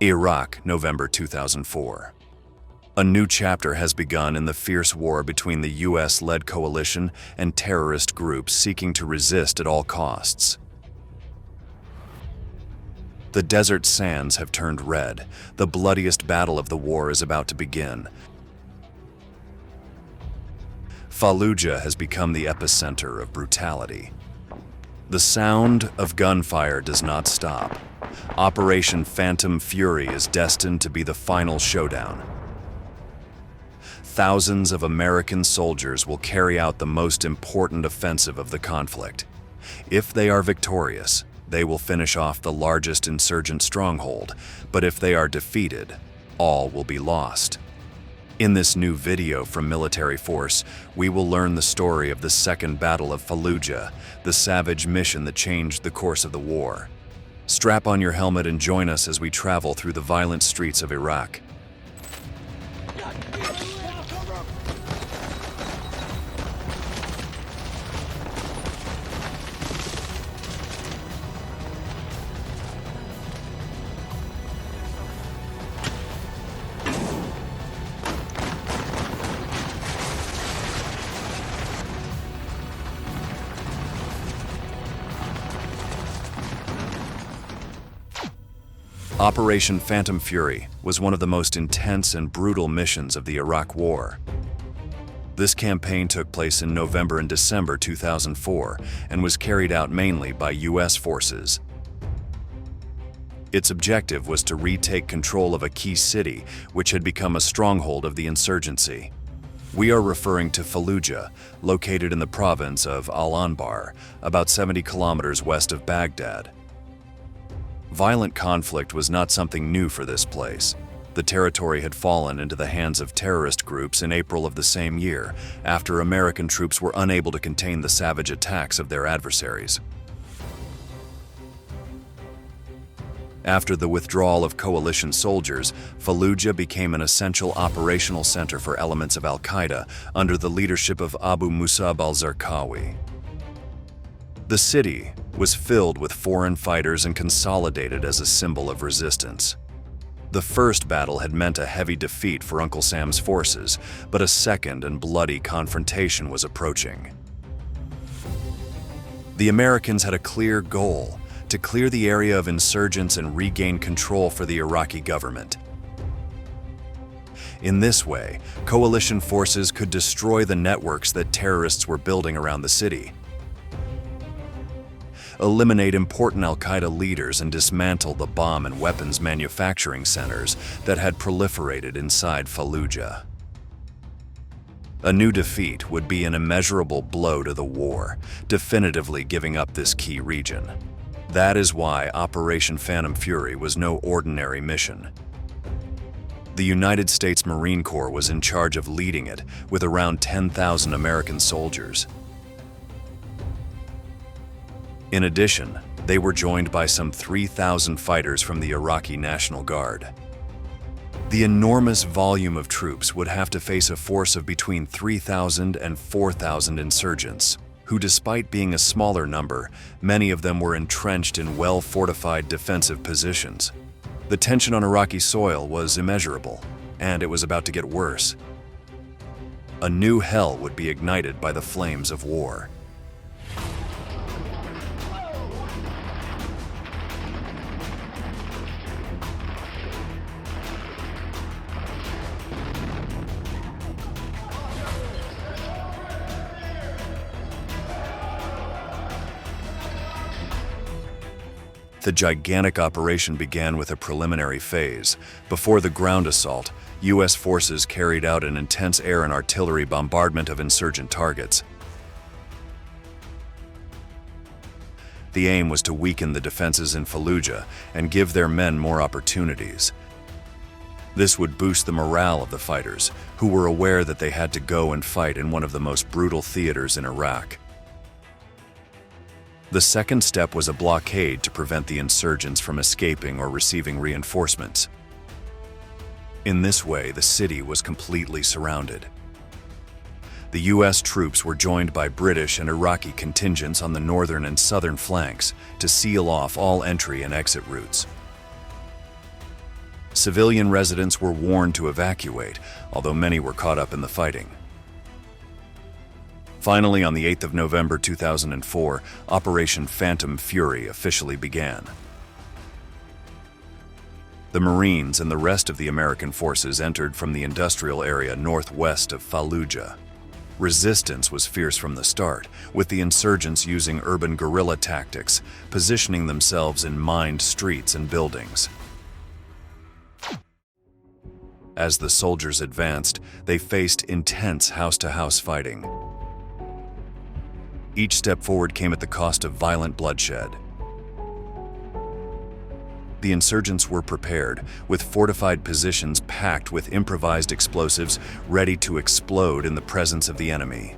Iraq, November 2004. A new chapter has begun in the fierce war between the US-led coalition and terrorist groups seeking to resist at all costs. The desert sands have turned red. The bloodiest battle of the war is about to begin. Fallujah has become the epicenter of brutality. The sound of gunfire does not stop. Operation Phantom Fury is destined to be the final showdown. Thousands of American soldiers will carry out the most important offensive of the conflict. If they are victorious, they will finish off the largest insurgent stronghold, but if they are defeated, all will be lost. In this new video from Military Force, we will learn the story of the Second Battle of Fallujah, the savage mission that changed the course of the war. Strap on your helmet and join us as we travel through the violent streets of Iraq. Operation Phantom Fury was one of the most intense and brutal missions of the Iraq War. This campaign took place in November and December 2004 and was carried out mainly by US forces. Its objective was to retake control of a key city which had become a stronghold of the insurgency. We are referring to Fallujah, located in the province of Al-Anbar, about 70 kilometers west of Baghdad. Violent conflict was not something new for this place. The territory had fallen into the hands of terrorist groups in April of the same year, after American troops were unable to contain the savage attacks of their adversaries. After the withdrawal of coalition soldiers, Fallujah became an essential operational center for elements of al-Qaeda under the leadership of Abu Musab al-Zarqawi. The city was filled with foreign fighters and consolidated as a symbol of resistance. The first battle had meant a heavy defeat for Uncle Sam's forces, but a second and bloody confrontation was approaching. The Americans had a clear goal: to clear the area of insurgents and regain control for the Iraqi government. In this way, coalition forces could destroy the networks that terrorists were building around the city, eliminate important al-Qaeda leaders, and dismantle the bomb and weapons manufacturing centers that had proliferated inside Fallujah. A new defeat would be an immeasurable blow to the war, definitively giving up this key region. That is why Operation Phantom Fury was no ordinary mission. The United States Marine Corps was in charge of leading it, with around 10,000 American soldiers. In addition, they were joined by some 3,000 fighters from the Iraqi National Guard. The enormous volume of troops would have to face a force of between 3,000 and 4,000 insurgents, who, despite being a smaller number, many of them were entrenched in well-fortified defensive positions. The tension on Iraqi soil was immeasurable, and it was about to get worse. A new hell would be ignited by the flames of war. The gigantic operation began with a preliminary phase. Before the ground assault, US forces carried out an intense air and artillery bombardment of insurgent targets. The aim was to weaken the defenses in Fallujah and give their men more opportunities. This would boost the morale of the fighters, who were aware that they had to go and fight in one of the most brutal theaters in Iraq. The second step was a blockade to prevent the insurgents from escaping or receiving reinforcements. In this way, the city was completely surrounded. The US troops were joined by British and Iraqi contingents on the northern and southern flanks to seal off all entry and exit routes. Civilian residents were warned to evacuate, although many were caught up in the fighting. Finally, on the 8th of November 2004, Operation Phantom Fury officially began. The Marines and the rest of the American forces entered from the industrial area northwest of Fallujah. Resistance was fierce from the start, with the insurgents using urban guerrilla tactics, positioning themselves in mined streets and buildings. As the soldiers advanced, they faced intense house-to-house fighting. Each step forward came at the cost of violent bloodshed. The insurgents were prepared, with fortified positions packed with improvised explosives ready to explode in the presence of the enemy.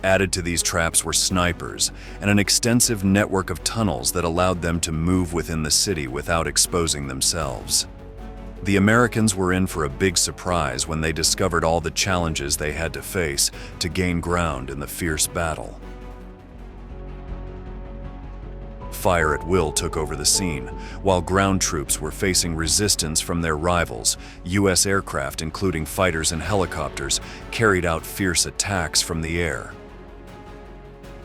Added to these traps were snipers and an extensive network of tunnels that allowed them to move within the city without exposing themselves. The Americans were in for a big surprise when they discovered all the challenges they had to face to gain ground in the fierce battle. Fire at will took over the scene, while ground troops were facing resistance from their rivals. U.S. aircraft, including fighters and helicopters, carried out fierce attacks from the air.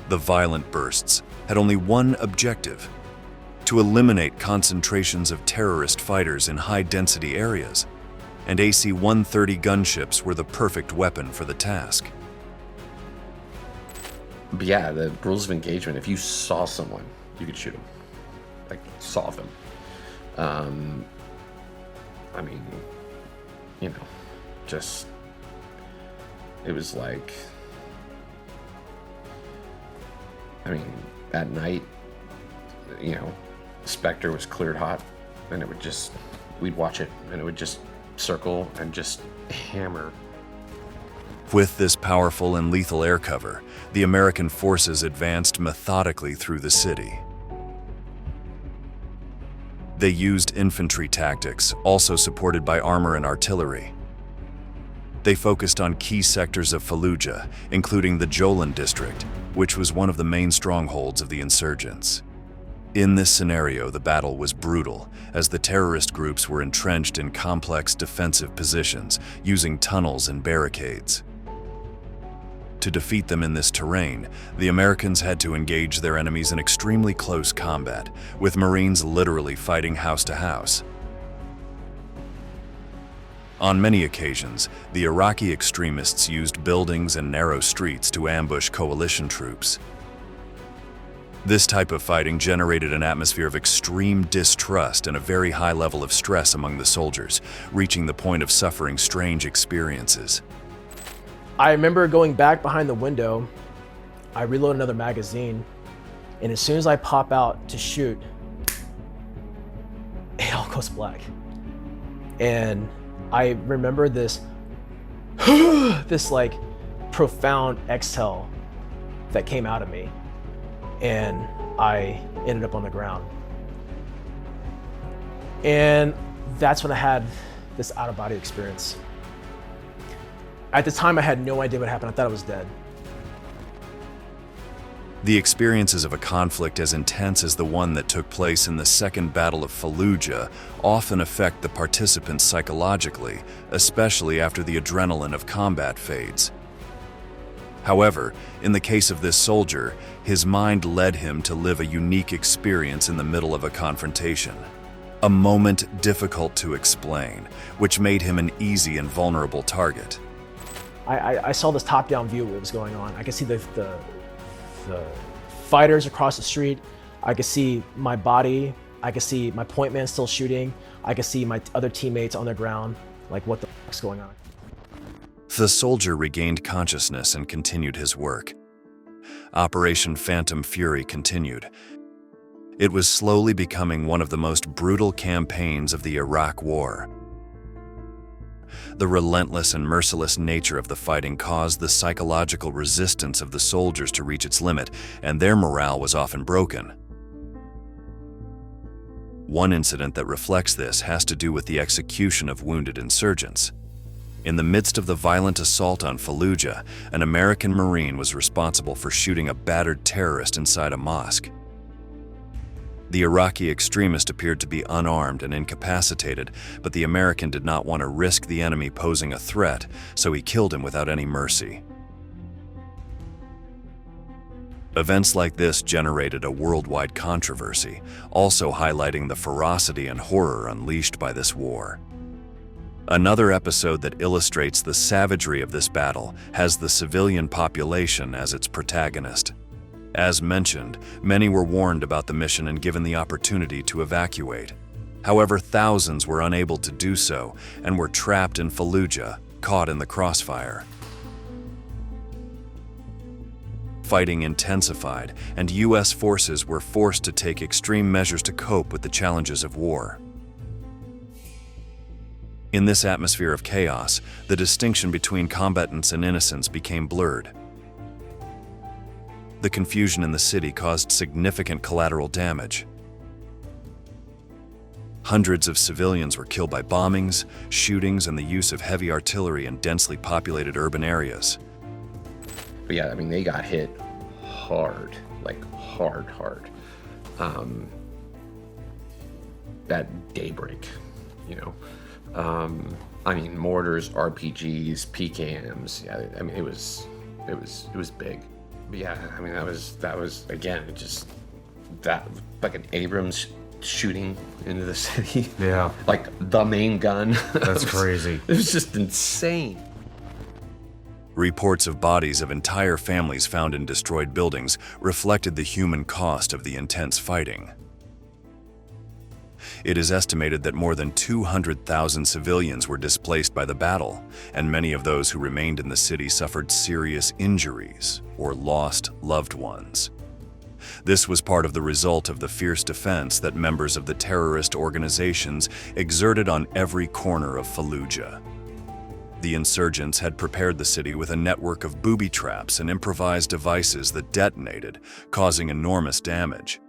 The violent bursts had only one objective: to eliminate concentrations of terrorist fighters in high-density areas, and AC-130 gunships were the perfect weapon for the task. But yeah, the rules of engagement, if you saw someone, you could shoot them. Like, saw them. I mean, you know, just, it was like, I mean, at night, you know, Spectre was cleared hot, and it would just, we'd watch it, and it would just circle and just hammer. With this powerful and lethal air cover, the American forces advanced methodically through the city. They used infantry tactics, also supported by armor and artillery. They focused on key sectors of Fallujah, including the Jolan district, which was one of the main strongholds of the insurgents. In this scenario, the battle was brutal, as the terrorist groups were entrenched in complex defensive positions, using tunnels and barricades. To defeat them in this terrain, the Americans had to engage their enemies in extremely close combat, with Marines literally fighting house to house. On many occasions, the Iraqi extremists used buildings and narrow streets to ambush coalition troops. This type of fighting generated an atmosphere of extreme distrust and a very high level of stress among the soldiers, reaching the point of suffering strange experiences. I remember going back behind the window, I reload another magazine, and as soon as I pop out to shoot, it all goes black. And I remember this, this like profound exhale that came out of me, and I ended up on the ground. And that's when I had this out-of-body experience. At the time, I had no idea what happened. I thought I was dead. The experiences of a conflict as intense as the one that took place in the Second Battle of Fallujah often affect the participants psychologically, especially after the adrenaline of combat fades. However, in the case of this soldier, his mind led him to live a unique experience in the middle of a confrontation. A moment difficult to explain, which made him an easy and vulnerable target. I saw this top-down view of what was going on. I could see the fighters across the street. I could see my body. I could see my point man still shooting. I could see my other teammates on the ground. Like, what the fuck's going on? The soldier regained consciousness and continued his work. Operation Phantom Fury continued. It was slowly becoming one of the most brutal campaigns of the Iraq War. The relentless and merciless nature of the fighting caused the psychological resistance of the soldiers to reach its limit, and their morale was often broken. One incident that reflects this has to do with the execution of wounded insurgents. In the midst of the violent assault on Fallujah, an American Marine was responsible for shooting a battered terrorist inside a mosque. The Iraqi extremist appeared to be unarmed and incapacitated, but the American did not want to risk the enemy posing a threat, so he killed him without any mercy. Events like this generated a worldwide controversy, also highlighting the ferocity and horror unleashed by this war. Another episode that illustrates the savagery of this battle has the civilian population as its protagonist. As mentioned, many were warned about the mission and given the opportunity to evacuate. However, thousands were unable to do so and were trapped in Fallujah, caught in the crossfire. Fighting intensified, and U.S. forces were forced to take extreme measures to cope with the challenges of war. In this atmosphere of chaos, the distinction between combatants and innocents became blurred. The confusion in the city caused significant collateral damage. Hundreds of civilians were killed by bombings, shootings, and the use of heavy artillery in densely populated urban areas. But yeah, I mean, they got hit hard, like hard. At daybreak, you know. I mean, mortars, RPGs, PKMs. Yeah, I mean, it was big. But yeah, I mean, that was again, it just that like an Abrams shooting into the city. Yeah, like the main gun. That's crazy. It was just insane. Reports of bodies of entire families found in destroyed buildings reflected the human cost of the intense fighting. It is estimated that more than 200,000 civilians were displaced by the battle, and many of those who remained in the city suffered serious injuries or lost loved ones. This was part of the result of the fierce defense that members of the terrorist organizations exerted on every corner of Fallujah. The insurgents had prepared the city with a network of booby traps and improvised devices that detonated, causing enormous damage.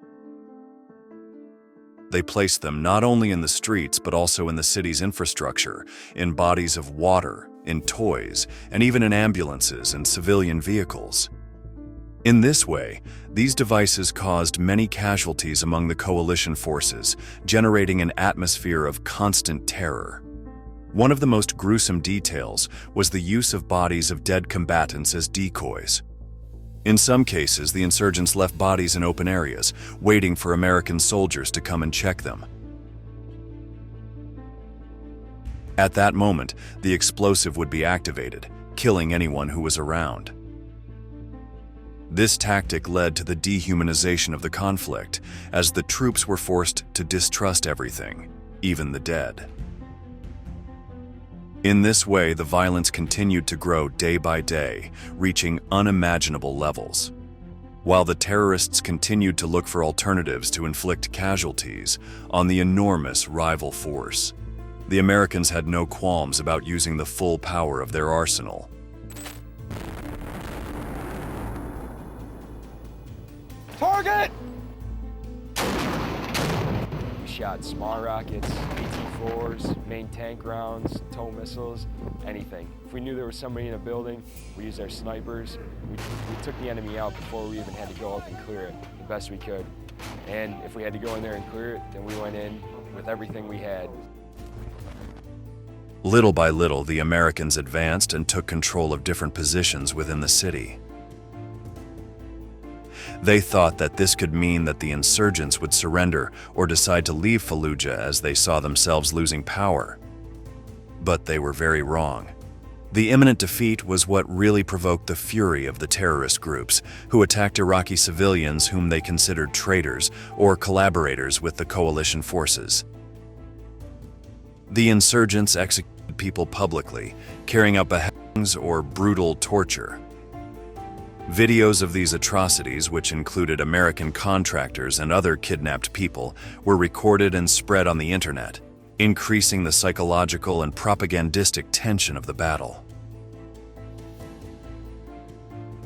They placed them not only in the streets but also in the city's infrastructure, in bodies of water, in toys, and even in ambulances and civilian vehicles. In this way, these devices caused many casualties among the coalition forces, generating an atmosphere of constant terror. One of the most gruesome details was the use of bodies of dead combatants as decoys. In some cases, the insurgents left bodies in open areas, waiting for American soldiers to come and check them. At that moment, the explosive would be activated, killing anyone who was around. This tactic led to the dehumanization of the conflict, as the troops were forced to distrust everything, even the dead. In this way, the violence continued to grow day by day, reaching unimaginable levels. While the terrorists continued to look for alternatives to inflict casualties on the enormous rival force, the Americans had no qualms about using the full power of their arsenal. Target! We shot small rockets, AT-4s, main tank rounds, tow missiles, anything. If we knew there was somebody in a building, we used our snipers. We took the enemy out before we even had to go up and clear it the best we could. And if we had to go in there and clear it, then we went in with everything we had. Little by little, the Americans advanced and took control of different positions within the city. They thought that this could mean that the insurgents would surrender or decide to leave Fallujah as they saw themselves losing power. But they were very wrong. The imminent defeat was what really provoked the fury of the terrorist groups, who attacked Iraqi civilians whom they considered traitors or collaborators with the coalition forces. The insurgents executed people publicly, carrying out beheadings or brutal torture. Videos of these atrocities, which included American contractors and other kidnapped people, were recorded and spread on the internet, increasing the psychological and propagandistic tension of the battle.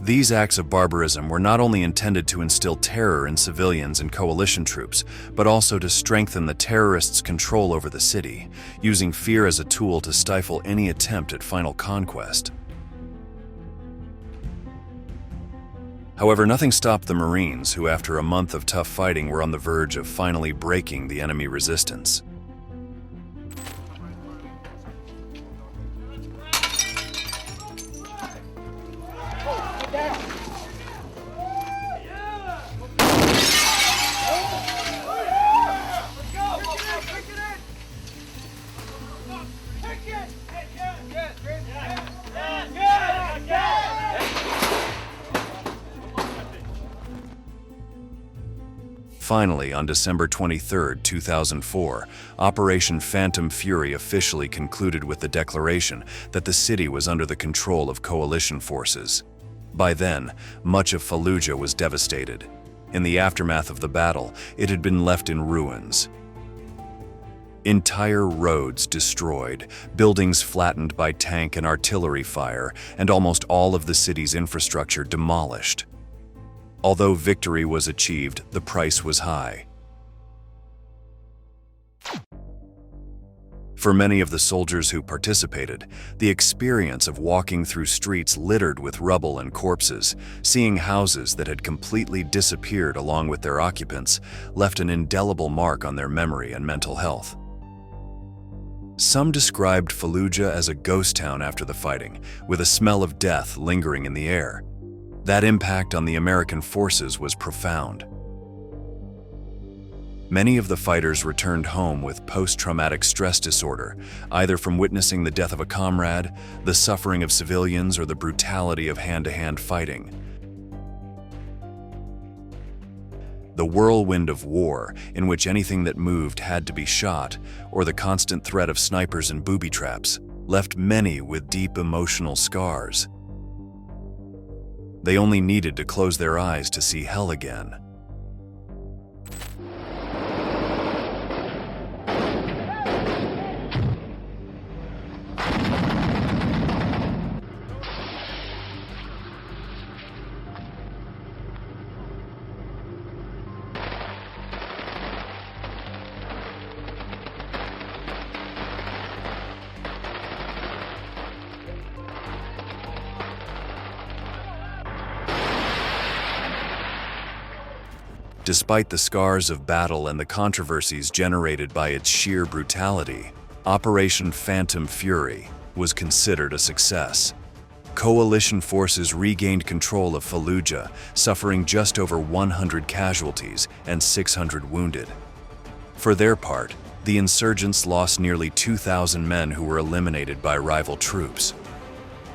These acts of barbarism were not only intended to instill terror in civilians and coalition troops, but also to strengthen the terrorists' control over the city, using fear as a tool to stifle any attempt at final conquest. However, nothing stopped the Marines, who after a month of tough fighting were on the verge of finally breaking the enemy resistance. Finally, on December 23, 2004, Operation Phantom Fury officially concluded with the declaration that the city was under the control of coalition forces. By then, much of Fallujah was devastated. In the aftermath of the battle, it had been left in ruins. Entire roads destroyed, buildings flattened by tank and artillery fire, and almost all of the city's infrastructure demolished. Although victory was achieved, the price was high. For many of the soldiers who participated, the experience of walking through streets littered with rubble and corpses, seeing houses that had completely disappeared along with their occupants, left an indelible mark on their memory and mental health. Some described Fallujah as a ghost town after the fighting, with a smell of death lingering in the air. That impact on the American forces was profound. Many of the fighters returned home with post-traumatic stress disorder, either from witnessing the death of a comrade, the suffering of civilians, or the brutality of hand-to-hand fighting. The whirlwind of war, in which anything that moved had to be shot, or the constant threat of snipers and booby traps, left many with deep emotional scars. They only needed to close their eyes to see hell again. Despite the scars of battle and the controversies generated by its sheer brutality, Operation Phantom Fury was considered a success. Coalition forces regained control of Fallujah, suffering just over 100 casualties and 600 wounded. For their part, the insurgents lost nearly 2,000 men who were eliminated by rival troops.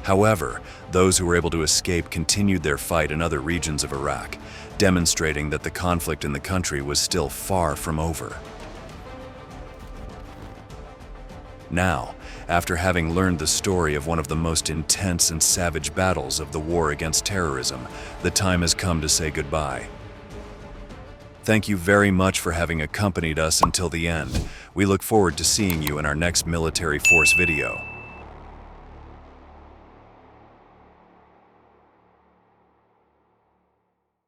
However, those who were able to escape continued their fight in other regions of Iraq, demonstrating that the conflict in the country was still far from over. Now, after having learned the story of one of the most intense and savage battles of the war against terrorism, the time has come to say goodbye. Thank you very much for having accompanied us until the end. We look forward to seeing you in our next military force video.